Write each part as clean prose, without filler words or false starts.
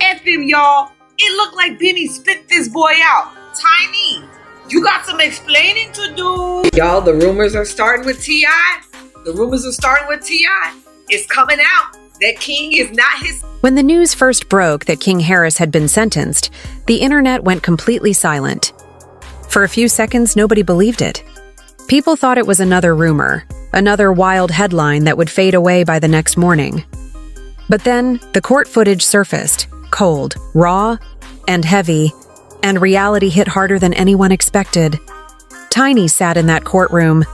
F him, y'all. It looked like Bimmy spit this boy out. Tiny, you got some explaining to do. Y'all, the rumors are starting with T.I. It's coming out that King is not his. When the news first broke that King Harris had been sentenced, the internet went completely silent. For a few seconds, nobody believed it. People thought it was another rumor, another wild headline that would fade away by the next morning. But then, the court footage surfaced, cold, raw, and heavy, and reality hit harder than anyone expected. Tiny sat in that courtroom,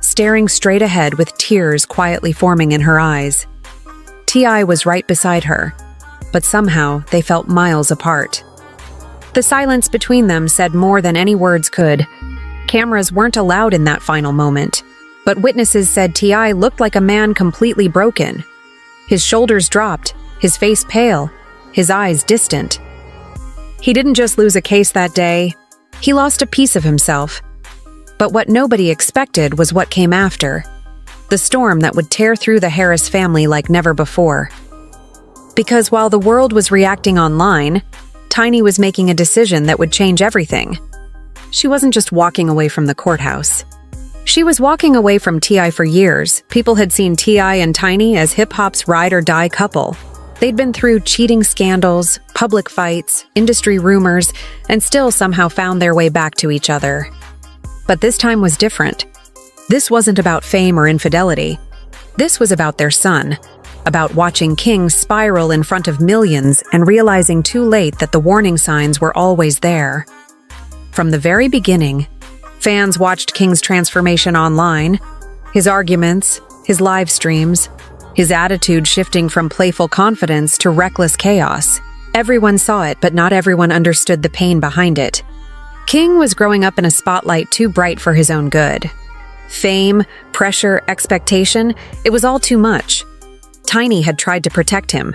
staring straight ahead with tears quietly forming in her eyes. T.I. was right beside her, but somehow they felt miles apart. The silence between them said more than any words could. Cameras weren't allowed in that final moment, but witnesses said T.I. looked like a man completely broken. His shoulders dropped, his face pale, his eyes distant. He didn't just lose a case that day, he lost a piece of himself. But what nobody expected was what came after. The storm that would tear through the Harris family like never before. Because while the world was reacting online, Tiny was making a decision that would change everything. She wasn't just walking away from the courthouse. She was walking away from T.I. for years. People had seen T.I. and Tiny as hip-hop's ride-or-die couple. They'd been through cheating scandals, public fights, industry rumors, and still somehow found their way back to each other. But this time was different. This wasn't about fame or infidelity. This was about their son, about watching King spiral in front of millions and realizing too late that the warning signs were always there. From the very beginning, fans watched King's transformation online, his arguments, his live streams, his attitude shifting from playful confidence to reckless chaos. Everyone saw it, but not everyone understood the pain behind it. King was growing up in a spotlight too bright for his own good. Fame, pressure, expectation, it was all too much. Tiny had tried to protect him.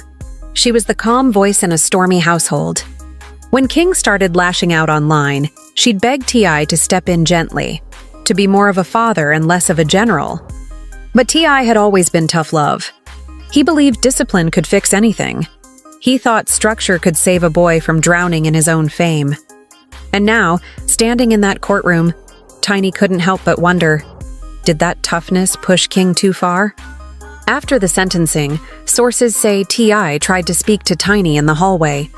She was the calm voice in a stormy household. When King started lashing out online, she'd beg T.I. to step in gently, to be more of a father and less of a general. But T.I. had always been tough love. He believed discipline could fix anything. He thought structure could save a boy from drowning in his own fame. And now, standing in that courtroom, Tiny couldn't help but wonder, did that toughness push King too far? After the sentencing, sources say T.I. tried to speak to Tiny in the hallway,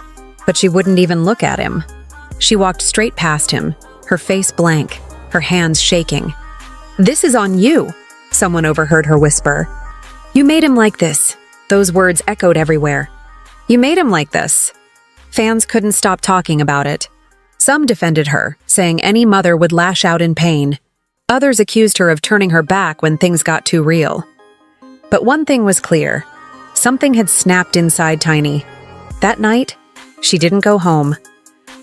but she wouldn't even look at him. She walked straight past him, her face blank, her hands shaking. "This is on you," someone overheard her whisper. "You made him like this." Those words echoed everywhere. "You made him like this." Fans couldn't stop talking about it. Some defended her, saying any mother would lash out in pain. Others accused her of turning her back when things got too real. But one thing was clear. Something had snapped inside Tiny. That night, she didn't go home.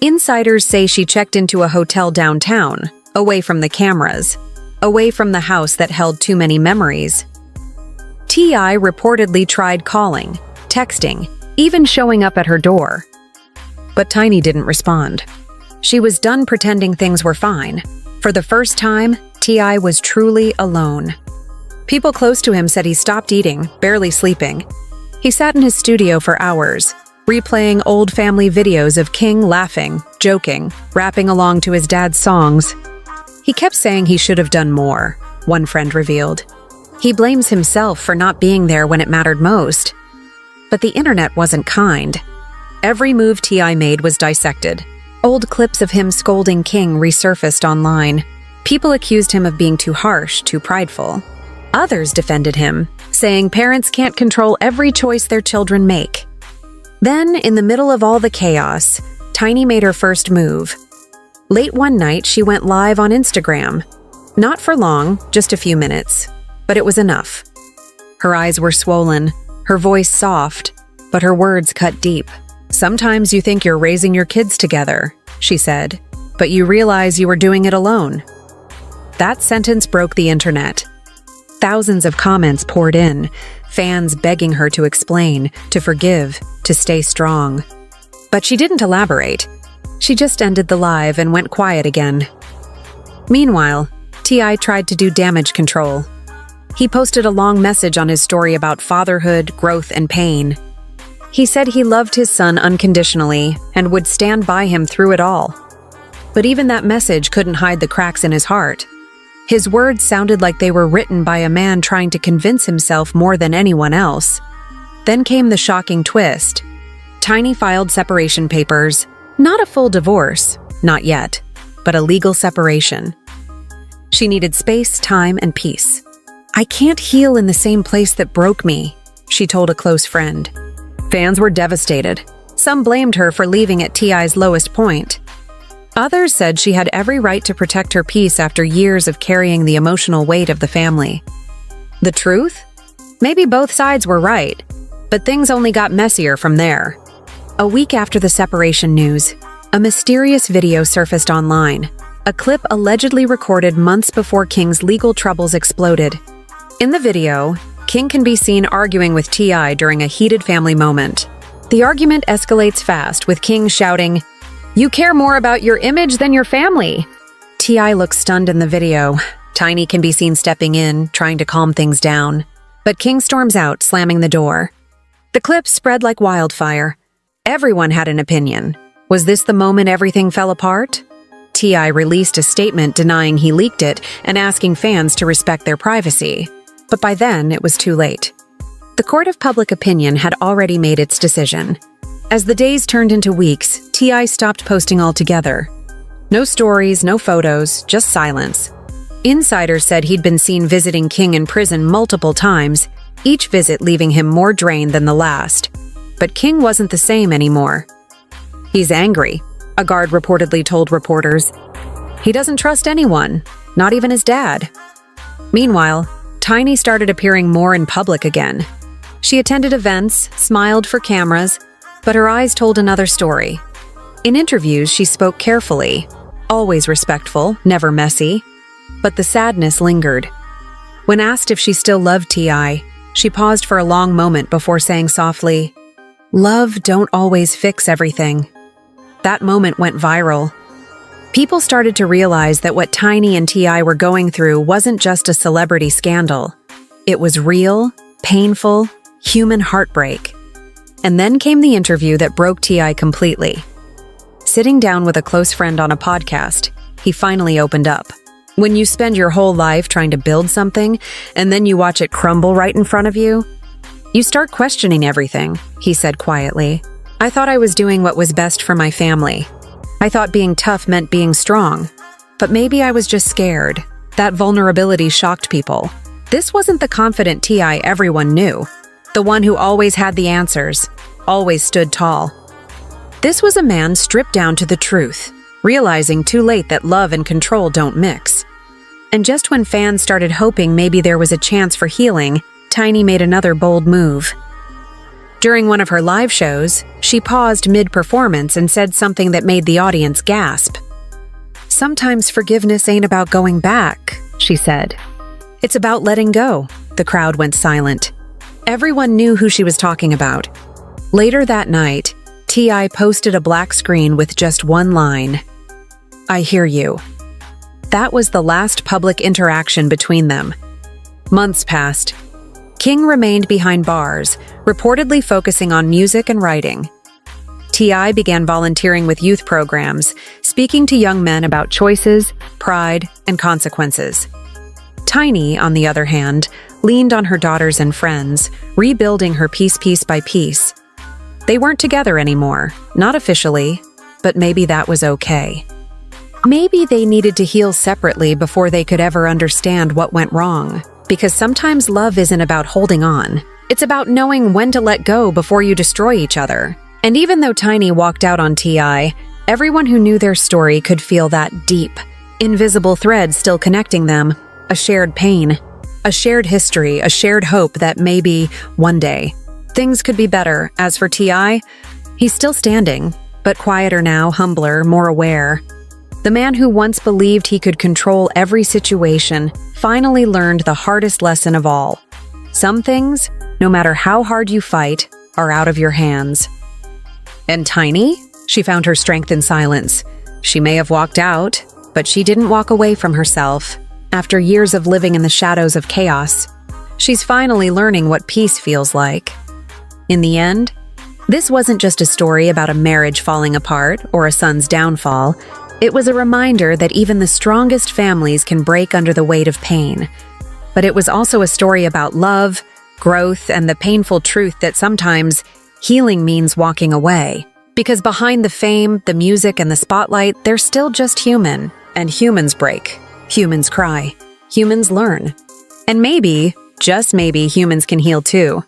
Insiders say she checked into a hotel downtown, away from the cameras, away from the house that held too many memories. T.I. reportedly tried calling, texting, even showing up at her door. But Tiny didn't respond. She was done pretending things were fine. For the first time, T.I. was truly alone. People close to him said he stopped eating, barely sleeping. He sat in his studio for hours, replaying old family videos of King laughing, joking, rapping along to his dad's songs. He kept saying he should have done more, one friend revealed. He blames himself for not being there when it mattered most. But the internet wasn't kind. Every move T.I. made was dissected. Old clips of him scolding King resurfaced online. People accused him of being too harsh, too prideful. Others defended him, saying parents can't control every choice their children make. Then, in the middle of all the chaos, Tiny made her first move. Late one night, she went live on Instagram. Not for long, just a few minutes, but it was enough. Her eyes were swollen, her voice soft, but her words cut deep. "Sometimes you think you're raising your kids together," she said, "but you realize you were doing it alone." That sentence broke the internet. Thousands of comments poured in, fans begging her to explain, to forgive, to stay strong. But she didn't elaborate. She just ended the live and went quiet again. Meanwhile, T.I. tried to do damage control. He posted a long message on his story about fatherhood, growth, and pain. He said he loved his son unconditionally and would stand by him through it all. But even that message couldn't hide the cracks in his heart. His words sounded like they were written by a man trying to convince himself more than anyone else. Then came the shocking twist. Tiny filed separation papers. Not a full divorce, not yet, but a legal separation. She needed space, time, and peace. "I can't heal in the same place that broke me," she told a close friend. Fans were devastated. Some blamed her for leaving at T.I.'s lowest point. Others said she had every right to protect her peace after years of carrying the emotional weight of the family. The truth? Maybe both sides were right, but things only got messier from there. A week after the separation news, a mysterious video surfaced online, a clip allegedly recorded months before King's legal troubles exploded. In the video, King can be seen arguing with T.I. during a heated family moment. The argument escalates fast, with King shouting, "You care more about your image than your family." T.I. looks stunned in the video. Tiny can be seen stepping in, trying to calm things down. But King storms out, slamming the door. The clip spread like wildfire. Everyone had an opinion. Was this the moment everything fell apart? T.I. released a statement denying he leaked it and asking fans to respect their privacy. But by then, it was too late. The court of public opinion had already made its decision. As the days turned into weeks, T.I. stopped posting altogether. No stories, no photos, just silence. Insiders said he'd been seen visiting King in prison multiple times, each visit leaving him more drained than the last. But King wasn't the same anymore. "He's angry," a guard reportedly told reporters. "He doesn't trust anyone, not even his dad." Meanwhile, Tiny started appearing more in public again. She attended events, smiled for cameras, but her eyes told another story. In interviews, she spoke carefully, always respectful, never messy. But the sadness lingered. When asked if she still loved T.I., she paused for a long moment before saying softly, "Love don't always fix everything." That moment went viral. People started to realize that what Tiny and T.I. were going through wasn't just a celebrity scandal. It was real, painful, human heartbreak. And then came the interview that broke T.I. completely. Sitting down with a close friend on a podcast, he finally opened up. When you spend your whole life trying to build something, and then you watch it crumble right in front of you, you start questioning everything, he said quietly. "I thought I was doing what was best for my family. I thought being tough meant being strong. But maybe I was just scared. That vulnerability shocked people. This wasn't the confident T.I. everyone knew. The one who always had the answers, always stood tall. This was a man stripped down to the truth, realizing too late that love and control don't mix. And just when fans started hoping maybe there was a chance for healing, Tiny made another bold move. During one of her live shows, she paused mid-performance and said something that made the audience gasp. "Sometimes forgiveness ain't about going back," she said. "It's about letting go." The crowd went silent. Everyone knew who she was talking about. Later that night, T.I. posted a black screen with just one line, "I hear you." That was the last public interaction between them. Months passed. King remained behind bars, reportedly focusing on music and writing. T.I. began volunteering with youth programs, speaking to young men about choices, pride, and consequences. Tiny, on the other hand, leaned on her daughters and friends, rebuilding her piece by piece. They weren't together anymore, not officially, but maybe that was okay. Maybe they needed to heal separately before they could ever understand what went wrong. Because sometimes love isn't about holding on. It's about knowing when to let go before you destroy each other. And even though Tiny walked out on T.I., everyone who knew their story could feel that deep, invisible thread still connecting them. A shared pain, a shared history, a shared hope that maybe, one day, things could be better. As for T.I., he's still standing, but quieter now, humbler, more aware. The man who once believed he could control every situation finally learned the hardest lesson of all. Some things, no matter how hard you fight, are out of your hands. And Tiny? She found her strength in silence. She may have walked out, but she didn't walk away from herself. After years of living in the shadows of chaos, she's finally learning what peace feels like. In the end, This wasn't just a story about a marriage falling apart or a son's downfall. It was a reminder that even the strongest families can break under the weight of pain. But it was also a story about love, growth, and the painful truth that sometimes healing means walking away. Because behind the fame, the music, and the spotlight, they're still just human. And humans break. Humans cry. Humans learn. And maybe, just maybe, humans can heal too.